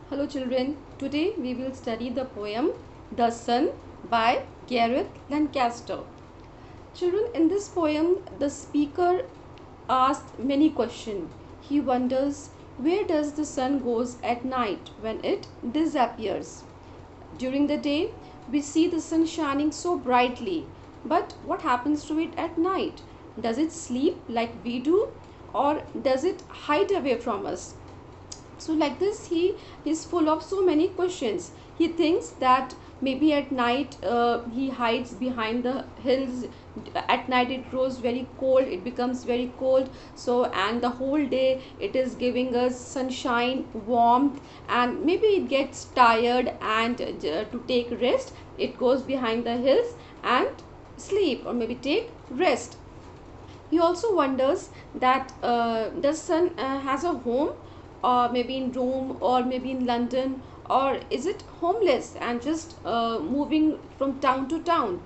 Hello children, today we will study the poem The Sun by Gareth Lancaster. Children, in this poem the speaker asks many questions. He wonders where does the sun goes at night when it disappears. During the day we see the sun shining so brightly, but what happens to it at night? Does it sleep like we do, or does it hide away from us? So like this he is full of so many questions. He thinks that maybe at night he hides behind the hills. At night it grows very cold, it becomes very cold, so and the whole day it is giving us sunshine, warmth, and maybe it gets tired and to take rest it goes behind the hills and sleep or maybe take rest. He also wonders that the sun has a home, or maybe in Rome or maybe in London, or is it homeless and just moving from town to town.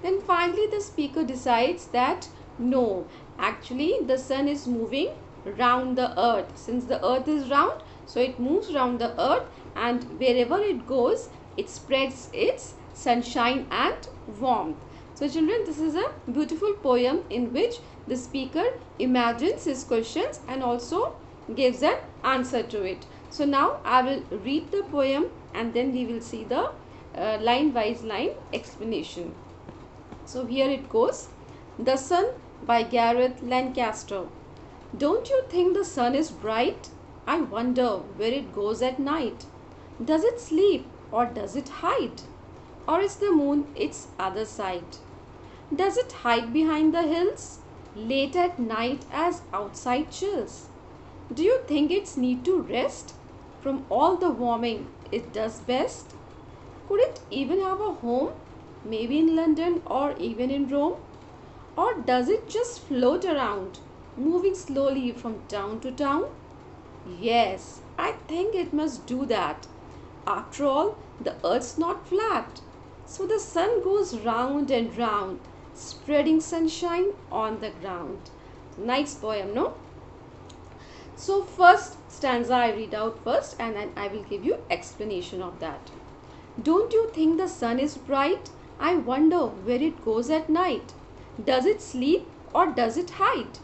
Then finally the speaker decides that no, actually the sun is moving round the earth. Since the earth is round, so it moves round the earth, and wherever it goes it spreads its sunshine and warmth. So children, this is a beautiful poem in which the speaker imagines his questions and also gives an answer to it. So now I will read the poem and then we will see the line wise line explanation. So here it goes. The Sun by Gareth Lancaster. Don't you think the sun is bright? I wonder where it goes at night. Does it sleep or does it hide? Or is the moon its other side? Does it hide behind the hills late at night as outside chills? Do you think it's need to rest from all the warming it does best? Could it even have a home, maybe in London or even in Rome? Or does it just float around, moving slowly from town to town? Yes, I think it must do that. After all, the earth's not flat. So the sun goes round and round, spreading sunshine on the ground. Nice poem, no? So first stanza I read out first and then I will give you explanation of that. Don't you think the sun is bright? I wonder where it goes at night. Does it sleep or does it hide?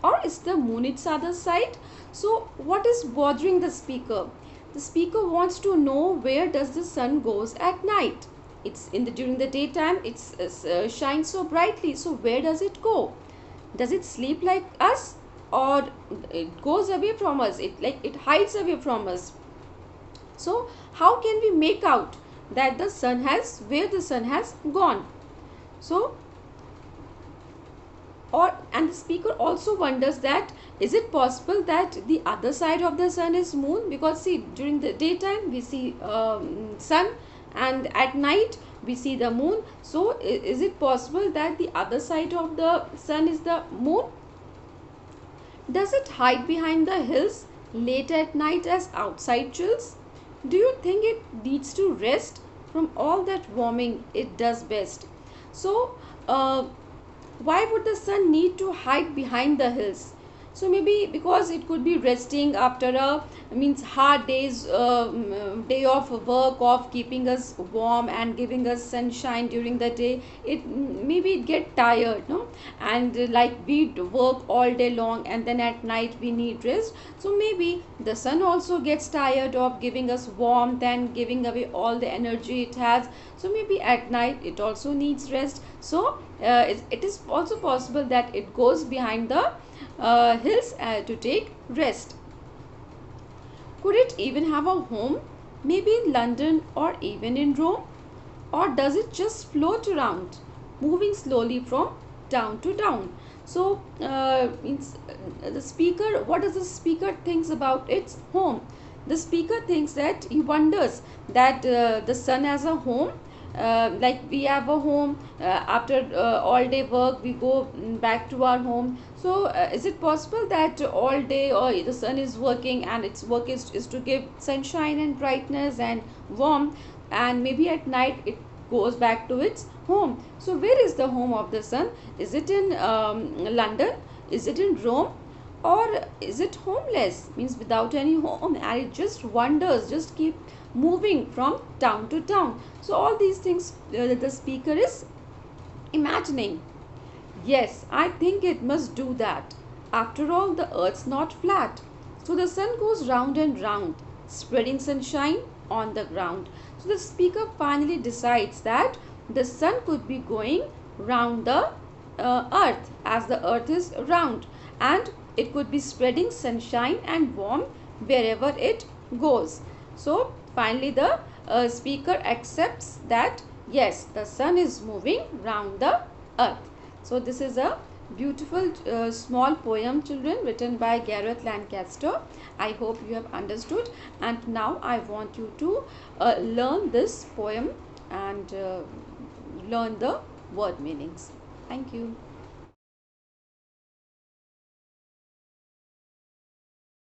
Or is the moon its other side? So what is bothering the speaker? The speaker wants to know where does the sun goes at night. It's in the during the daytime it's shines so brightly. So where does it go? Does it sleep like us, or it goes away from us? It hides away from us. So how can we make out that the sun has where the sun has gone? So and the speaker also wonders that is it possible that the other side of the sun is moon? Because see, during the daytime we see sun and at night we see the moon. So is it possible that the other side of the sun is the moon? Does it hide behind the hills late at night as outside chills? Do you think it needs to rest from all that warming it does best? So why would the sun need to hide behind the hills? So maybe because it could be resting after a hard day of work, of keeping us warm and giving us sunshine during the day. It maybe it get tired, no? And like we work all day long and then at night we need rest. So maybe the sun also gets tired of giving us warmth and giving away all the energy it has. So maybe at night it also needs rest. So it is also possible that it goes behind the hills to take rest. Could it even have a home, maybe in London or even in Rome? Or does it just float around, moving slowly from town to town? So the speaker, what does the speaker thinks about its home? The speaker thinks that he wonders that the sun has a home, like we have a home. After all day work we go back to our home. So is it possible that all day the sun is working and its work is to give sunshine and brightness and warmth, and maybe at night it goes back to its home? So where is the home of the sun? Is it in London? Is it in Rome? or is it homeless, means without any home, and it just wanders, just keep moving from town to town. So all these things the speaker is imagining. Yes, I think it must do that. After all, the earth's not flat. So the sun goes round and round, spreading sunshine on the ground. So the speaker finally decides that the sun could be going round the earth, as the earth is round, and it could be spreading sunshine and warmth wherever it goes. So finally the speaker accepts that yes, the sun is moving round the earth. So this is a beautiful small poem, children, written by Gareth Lancaster. I hope you have understood, and now I want you to learn this poem and learn the word meanings. Thank you.